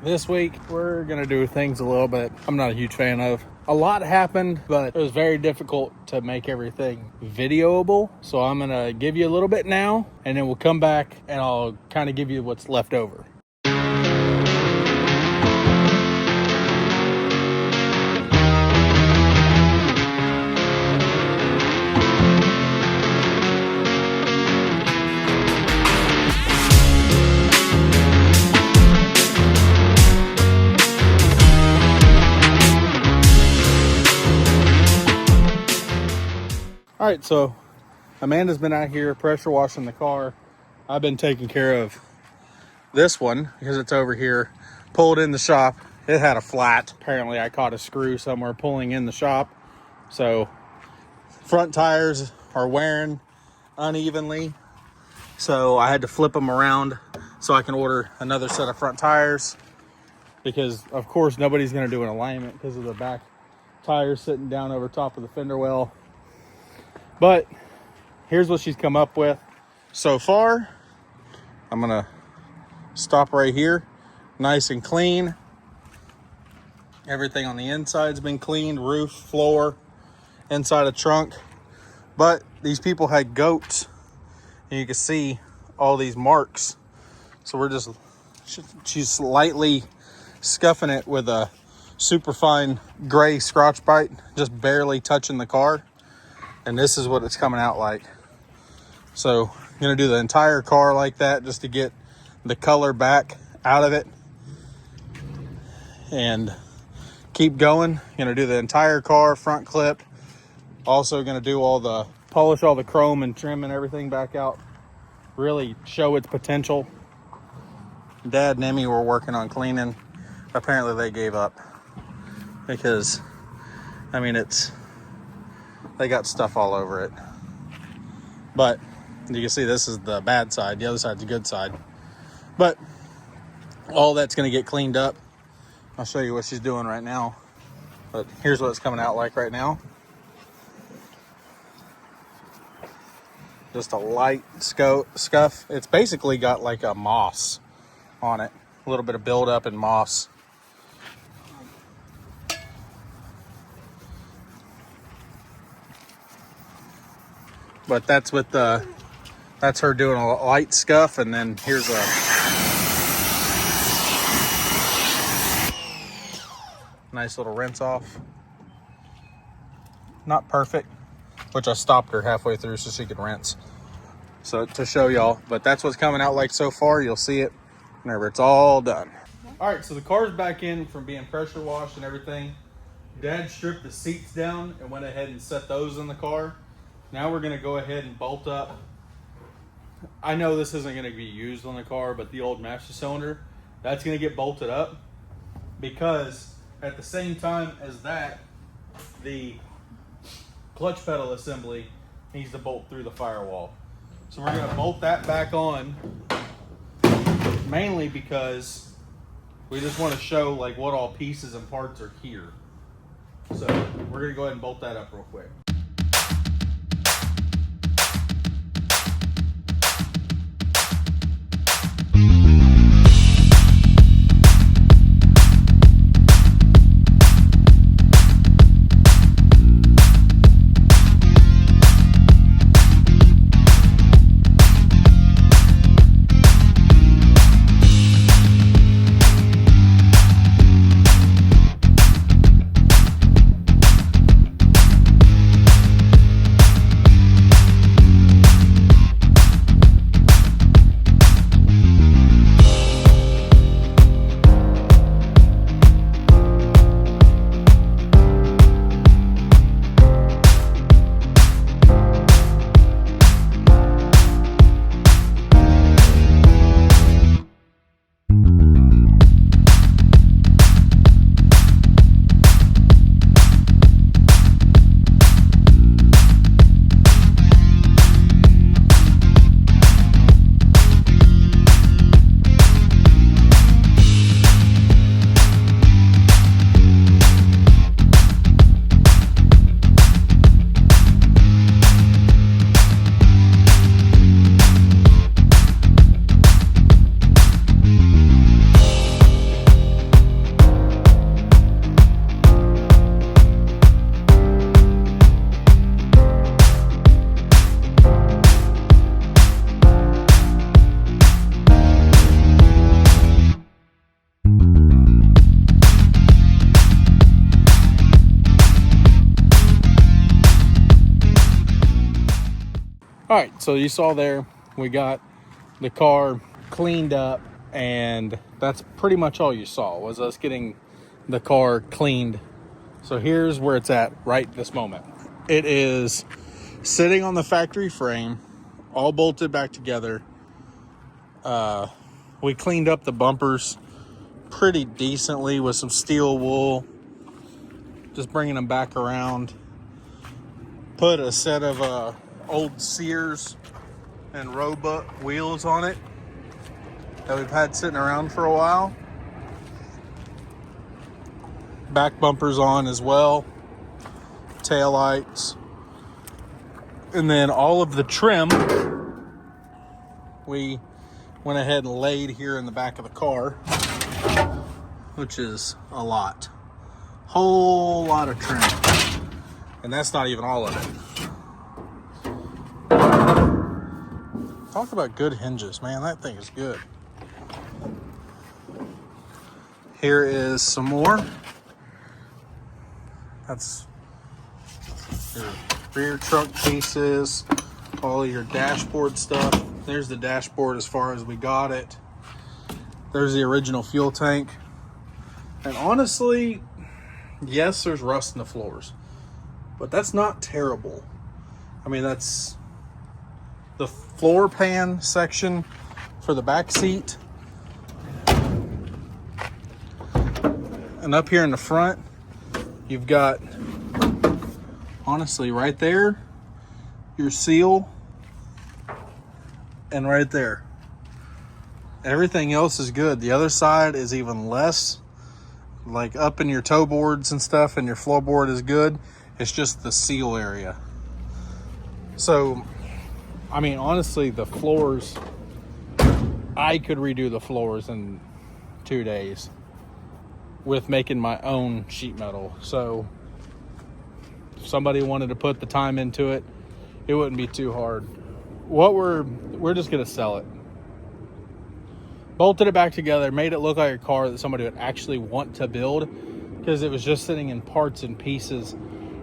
This week, we're gonna do things a little bit I'm not a huge fan of. A lot happened, but it was very difficult to make everything videoable. So I'm gonna give you a little bit now, and then we'll come back and I'll kind of give you what's left over. All right, so Amanda's been out here pressure washing the car. I've been taking care of this one because it's over here, pulled in the shop. It had a flat. Apparently I caught a screw somewhere pulling in the shop. So front tires are wearing unevenly. So I had to flip them around so I can order another set of front tires, because of course nobody's gonna do an alignment because of the back tires sitting down over top of the fender well. But here's what she's come up with so far. I'm gonna stop right here. Nice and clean. Everything on the inside's been cleaned, roof, floor, inside of trunk. But these people had goats, and you can see all these marks. So she's lightly scuffing it with a super fine gray scotch bite, just barely touching the car. And this is what it's coming out like. So I'm gonna do the entire car like that just to get the color back out of it and keep going. Gonna do the entire car front clip. Also gonna do polish all the chrome and trim and everything back out. Really show its potential. Dad and Emmy were working on cleaning. Apparently they gave up because, I mean, they got stuff all over it. But you can see this is the bad side. The other side's the good side. But all that's going to get cleaned up. I'll show you what she's doing right now. But here's what it's coming out like right now. Just a light scuff. It's basically got like a moss on it. A little bit of buildup and moss. But that's that's her doing a light scuff, and then here's a nice little rinse off. Not perfect, which I stopped her halfway through so she could rinse. So to show y'all, but that's what's coming out like so far. You'll see it whenever it's all done. All right, so the car's back in from being pressure washed and everything. Dad stripped the seats down and went ahead and set those in the car. Now we're gonna go ahead and bolt up. I know this isn't gonna be used on the car, but the old master cylinder, that's gonna get bolted up, because at the same time as that, the clutch pedal assembly needs to bolt through the firewall. So we're gonna bolt that back on, mainly because we just wanna show like what all pieces and parts are here. So we're gonna go ahead and bolt that up real quick. All right, so you saw there, we got the car cleaned up, and that's pretty much all you saw was us getting the car cleaned. So here's where it's at right this moment. It is sitting on the factory frame, all bolted back together. We cleaned up the bumpers pretty decently with some steel wool, just bringing them back around. Put a set of old Sears and Roebuck wheels on it that we've had sitting around for a while. Back bumpers on as well, tail lights, and then all of the trim we went ahead and laid here in the back of the car, which is a lot. Whole lot of trim. And that's not even all of it. Talk about good hinges, man. That thing is good. Here is some more. That's your rear trunk pieces, all of your dashboard stuff. There's the dashboard as far as we got it. There's the original fuel tank. And honestly, yes, there's rust in the floors, but that's not terrible. I mean, that's the floor pan section for the back seat. And up here in the front, you've got, honestly, right there, your seal, and right there. Everything else is good. The other side is even less. Like up in your toe boards and stuff, and your floorboard is good. It's just the seal area. So, I mean, honestly, the floors, I could redo the floors in 2 days with making my own sheet metal. So, if somebody wanted to put the time into it, it wouldn't be too hard. We're just gonna sell it. Bolted it back together, made it look like a car that somebody would actually want to build, because it was just sitting in parts and pieces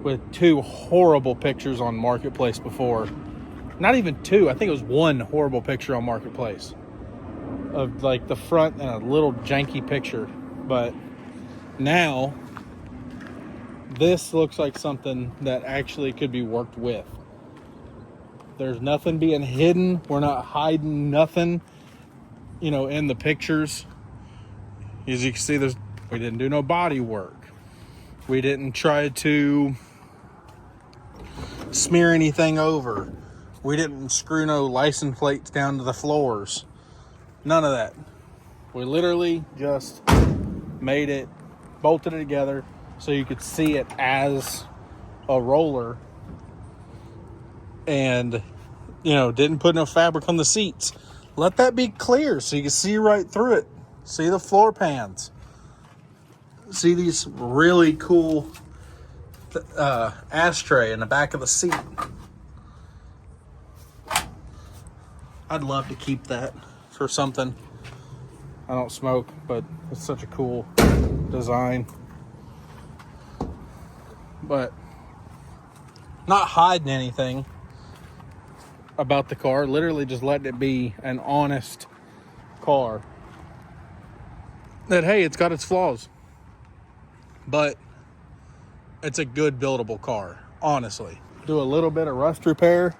with 2 horrible pictures on Marketplace before. Not even 2, I think it was 1 horrible picture on Marketplace of like the front and a little janky picture. But now this looks like something that actually could be worked with. There's nothing being hidden. We're not hiding nothing, you know, in the pictures. As you can see, we didn't do no body work. We didn't try to smear anything over. We didn't screw no license plates down to the floors. None of that. We literally just made it, bolted it together so you could see it as a roller, and, you know, didn't put no fabric on the seats. Let that be clear so you can see right through it. See the floor pans. See these really cool ashtray in the back of the seat. I'd love to keep that for something. I don't smoke, but it's such a cool design. But not hiding anything about the car, literally just letting it be an honest car. That, hey, it's got its flaws, but it's a good buildable car, honestly. Do a little bit of rust repair,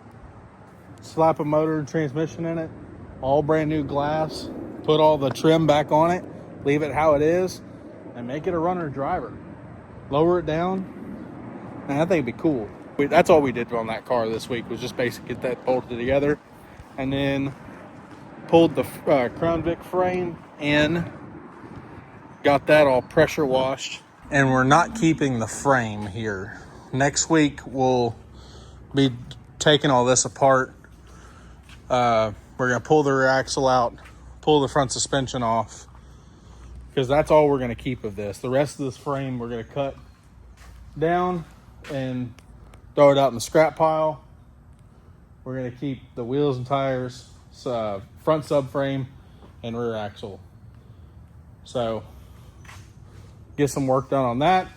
slap a motor and transmission in it, all brand new glass, put all the trim back on it, leave it how it is, and make it a runner driver. Lower it down, and I think it'd be cool. That's all we did on that car this week, was just basically get that bolted together, and then pulled the Crown Vic frame in, got that all pressure washed. And we're not keeping the frame here. Next week we'll be taking all this apart. We're gonna pull the rear axle out, pull the front suspension off, because that's all we're gonna keep of this. The rest of this frame we're gonna cut down and throw it out in the scrap pile. We're gonna keep the wheels and tires, front subframe, and rear axle. So get some work done on that,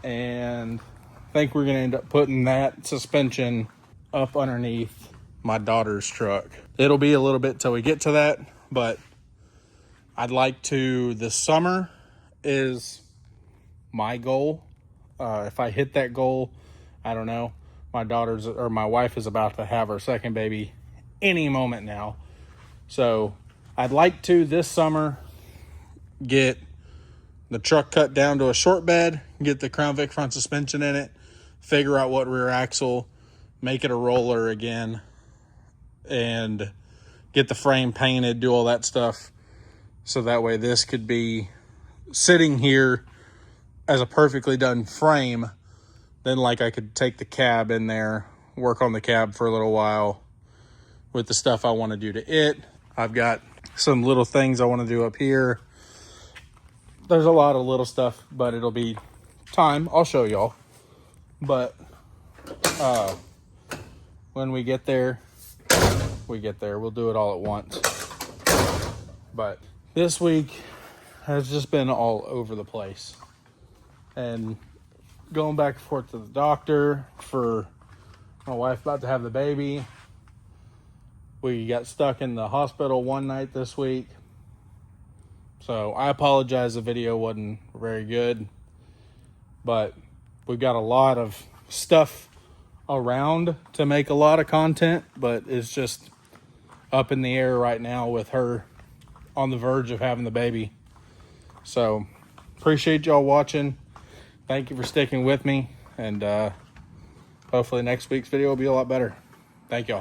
and I think we're gonna end up putting that suspension up underneath my daughter's truck. It'll be a little bit till we get to that, but I'd like to, this summer is my goal. If I hit that goal, I don't know. My wife is about to have her second baby any moment now. So I'd like to, this summer, get the truck cut down to a short bed, get the Crown Vic front suspension in it, figure out what rear axle, make it a roller again, and get the frame painted, do all that stuff. So that way this could be sitting here as a perfectly done frame. Then like I could take the cab in there, work on the cab for a little while with the stuff I want to do to it. I've got some little things I want to do up here. There's a lot of little stuff, but it'll be time. I'll show y'all. But when we get there, we'll do it all at once. But this week has just been all over the place. And going back and forth to the doctor for my wife about to have the baby. We got stuck in the hospital one night this week. So I apologize, the video wasn't very good. But we've got a lot of stuff around to make a lot of content, but it's just up in the air right now with her on the verge of having the baby. So appreciate y'all watching. Thank you for sticking with me, and hopefully next week's video will be a lot better. Thank y'all.